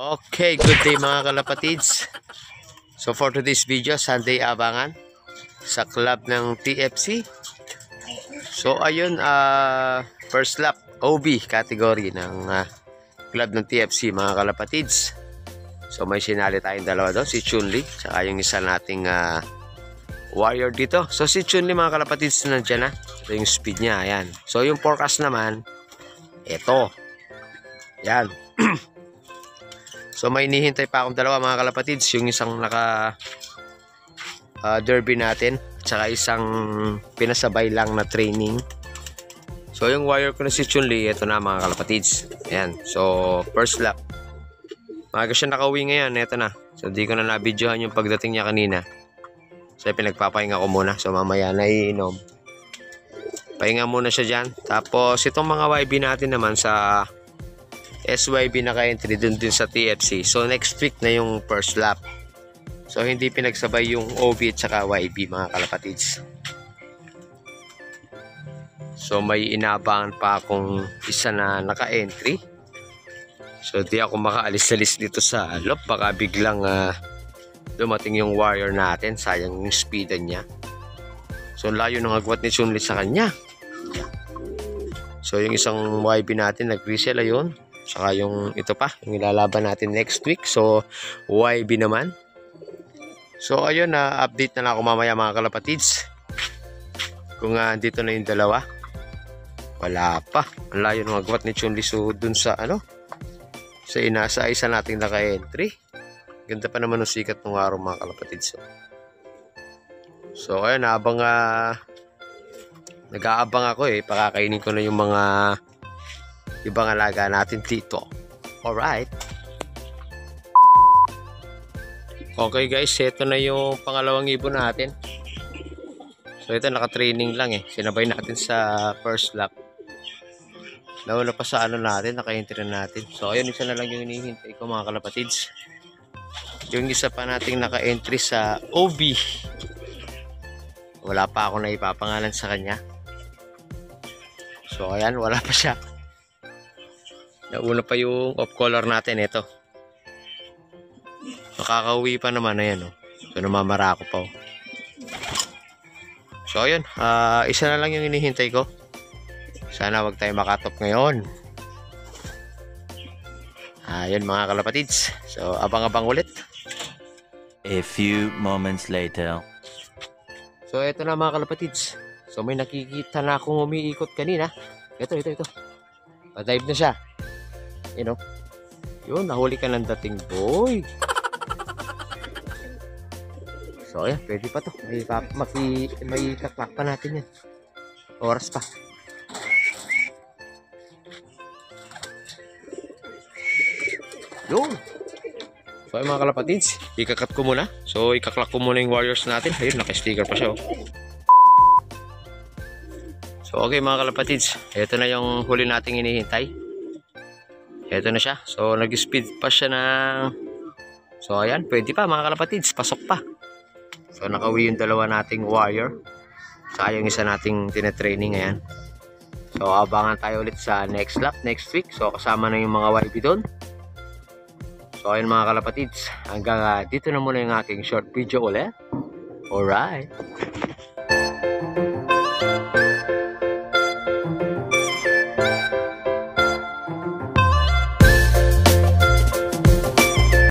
Okay, good day mga kalapatids. So for today's video, Sunday abangan sa club ng TFC. So ayun, first lap OB category ng club ng TFC mga kalapatids. So may sinali tayong dalawa doon, si Chunli saka yung isa nating warrior dito. So si Chunli mga kalapatids nandiyan na. Ito yung speed niya, ayan. So yung forecast naman, ito. Yan. So may hinihintay pa akong dalawa mga kalapatids, yung isang naka derby natin at saka isang pinasabay lang na training. So yung warrior ko na si Chunli, ito na mga kalapatids. Ayan. So first lap. Maaga siya nakauwi ngayon, ito na. So di ko na nabidyohan yung pagdating niya kanina. So pinagpapahinga ko muna. So mamaya na iinom. Pahinga muna siya dyan. Tapos itong mga YB natin naman sa SYB naka-entry dun din sa TFC. So next week na yung first lap. So hindi pinagsabay yung OB at saka YB mga kalapatids. So may inaabangan pa akong isa na naka-entry. So di ako makaalis-alis dito sa loob. Baka biglang dumating yung warrior natin. Sayang yung speedan niya. So layo ng agwat ni Chunli sa kanya. So yung isang YB natin nag-resell ayun. Saka yung ito pa, yung ilalaban natin next week. So, YB naman. So, ayun, update na lang ako mamaya mga kalapatids. Kung dito na yung dalawa. Wala pa. Ang layo ng agwat ni Chunli. So, dun sa sa isa nating naka-entry. Ganda pa naman ng sikat ng araw mga kalapatids. So, ayun, habang nag-aabang ako pakakainin ko na yung mga ibang alaga natin dito. Alright. Okay guys, ito na yung pangalawang ibon natin. So ito naka-training lang sinabay natin sa first lap. Nauna pa sa natin, naka-entry natin. So ayun, isa na lang yung hinihintay ko mga kalapatids. Yung isa pa nating naka-entry sa OB. Wala pa ako na ipapangalan sa kanya. So ayan, wala pa siya. Nauna pa yung off color natin, ito. Nakakauwi pa naman, ayan So namamara ako pa So ayun, isa na lang yung hinihintay ko. Sana wag tayo makatop ngayon. Ayun mga kalapatids. So abang-abang ulit. A few moments later. So ito na mga kalapatids. So may nakikita na akong umiikot kanina. Ito. Pa-dive na siya. Yun, nahuli ka ng dating boy. So ayan, pwede pa to. May kaklak pa natin yan. Oras pa. Yun. So ayun mga kalapatids, ikakat ko muna. So ikaklak ko muna yung warriors natin. Ayun, naka-sticker pa siya So okay mga kalapatids, ito na yung huli nating hinihintay. Ito na siya. So, nag-speed pa siya ng... So, ayan. Pwede pa mga kalapatids. Pasok pa. So, nakauwi yung dalawa nating warrior. Saka yung isa nating tinetraining. Ayan. So, abangan tayo ulit sa next lap, next week. So, kasama na yung mga YB doon. So, ayan mga kalapatids. Hanggang dito na muna yung aking short video ulit. Alright.